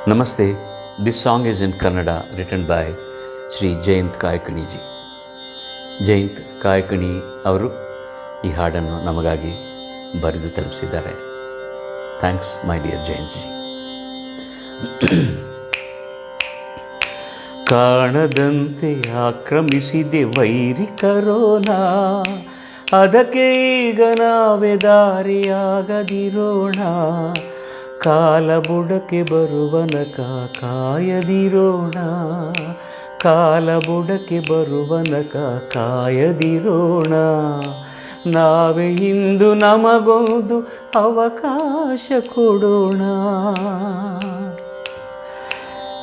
Namaste. This song is in Kannada, written by Sri Jayant Kayakaniji. Jayant ಕಾಯಕಣಿ ಅವರು ಈ ಹಾಡನ್ನು ನಮಗಾಗಿ ಬರೆದು ತಲುಪಿಸಿದ್ದಾರೆ. Thanks my dear Jayant ji. ಕಾಣದಂತೆ ಆಕ್ರಮಿಸಿದೆ ವೈರಿ ಕರೋನಾ, ಅದಕ್ಕೆ ಈಗ ನಾವೇ ದಾರಿಯಾಗದಿರೋಣ. ಕಾಲ ಬುಡಕ್ಕೆ ಬರುವನಕ ಕಾಯದಿರೋಣ, ಕಾಲ ಬುಡಕ್ಕೆ ಬರುವನಕ ಕಾಯದಿರೋಣ. ನಾವೇ ಇಂದು ನಮಗೊಂದು ಅವಕಾಶ ಕೊಡೋಣ.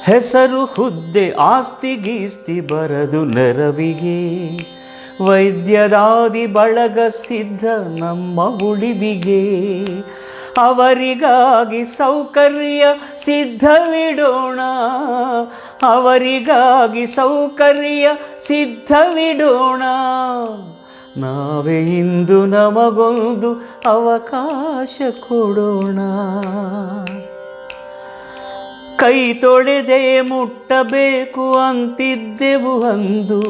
ಹೆಸರು ಹುದ್ದೆ ಆಸ್ತಿ ಗೀಸ್ತಿ ಬರದು ನೆರವಿಗೆ, ವೈದ್ಯದಾದಿ ಬಳಗ ಸಿದ್ಧ ನಮ್ಮ ಉಳಿವಿಗೆ. ಅವರಿಗಾಗಿ ಸೌಕರ್ಯ ಸಿದ್ಧವಿಡೋಣ, ಅವರಿಗಾಗಿ ಸೌಕರ್ಯ ಸಿದ್ಧವಿಡೋಣ. ನಾವೇ ಇಂದು ನಮಗೊಂದು ಅವಕಾಶ ಕೊಡೋಣ. ಕೈ ತೊಳೆದೇ ಮುಟ್ಟಬೇಕು ಅಂತಿದ್ದೆವು ಅಂದು,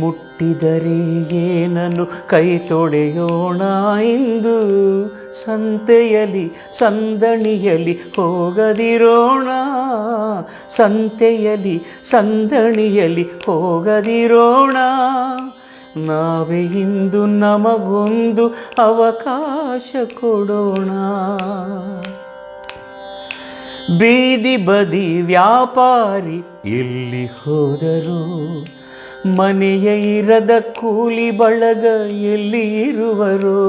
ಮುಟ್ಟಿದರೆ ಏನನ್ನು ಕೈ ತೊಳೆಯೋಣ ಇಂದು. ಸಂತೆಯಲ್ಲಿ ಸಂದಣಿಯಲ್ಲಿ ಹೋಗದಿರೋಣ, ಸಂತೆಯಲ್ಲಿ ಸಂದಣಿಯಲ್ಲಿ ಹೋಗದಿರೋಣ. ನಾವೇ ಇಂದು ನಮಗೊಂದು ಅವಕಾಶ ಕೊಡೋಣ. ಬೀದಿ ಬದಿ ವ್ಯಾಪಾರಿ ಎಲ್ಲಿ ಹೋದರು, ಮನೆಯ ಇರದ ಕೂಲಿ ಬಳಗ ಎಲ್ಲಿ ಇರುವರು.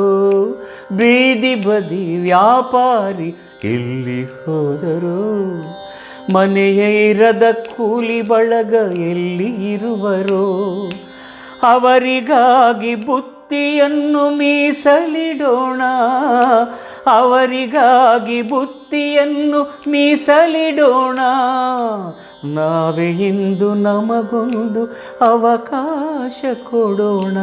ಬೀದಿ ಬದಿ ವ್ಯಾಪಾರಿ ಎಲ್ಲಿ ಹೋದರು, ಮನೆಯ ಇರದ ಕೂಲಿ ಬಳಗ ಎಲ್ಲಿ ಇರುವರು. ಅವರಿಗಾಗಿ ಬುತ್ತಿಯನ್ನು ಮೀಸಲಿಡೋಣ, ಅವರಿಗಾಗಿ ಬುತ್ತಿಯನ್ನು ಮೀಸಲಿಡೋಣ. ನಾವೇ ಇಂದು ನಮಗೊಂದು ಅವಕಾಶ ಕೊಡೋಣ.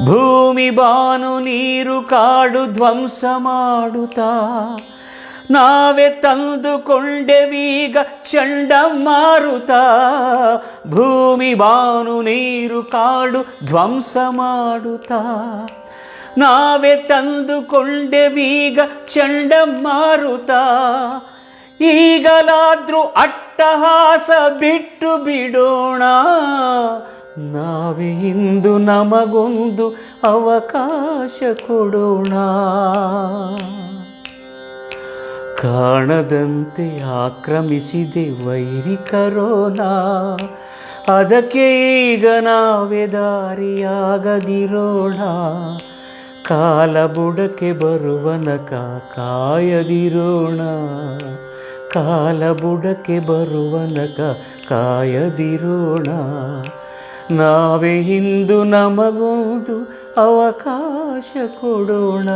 ಭೂಮಿ ಬಾನು ನೀರು ಕಾಡು ಧ್ವಂಸ ಮಾಡುತ್ತಾ, ನಾವೇ ತಂದುಕೊಂಡೆವೀಗ ಚಂಡಮಾರುತ. ಭೂಮಿ ಬಾನು ನೀರು ಕಾಡು ಧ್ವಂಸ ಮಾಡುತ್ತಾ, ನಾವೇ ತಂದುಕೊಂಡೆವೀಗ ಚಂಡಮಾರುತ. ಈಗಲಾದ್ರೂ ಅಟ್ಟಹಾಸ ಬಿಟ್ಟು ಬಿಡೋಣ, ನಾವೇ ಇಂದು ನಮಗೊಂದು ಅವಕಾಶ ಕೊಡೋಣ. ಕಾಣದಂತೆ ಆಕ್ರಮಿಸಿದೆ ವೈರಿ ಕರೋನಾ, ಅದಕ್ಕೆ ಈಗ ನಾವೇ ದಾರಿಯಾಗದಿರೋಣ. ಕಾಲ ಬುಡಕ್ಕೆ ಬರುವನಕ ಕಾಯದಿರೋಣ, ಕಾಲ ಬುಡಕ್ಕೆ ಬರುವನಕ ಕಾಯದಿರೋಣ. ನಾವೇ ಇಂದು ನಮಗೊಂದು ಅವಕಾಶ ಕೊಡೋಣ,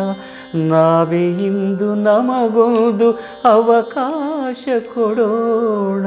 ನಾವೇ ಇಂದು ನಮಗೊಂದು ಅವಕಾಶ ಕೊಡೋಣ.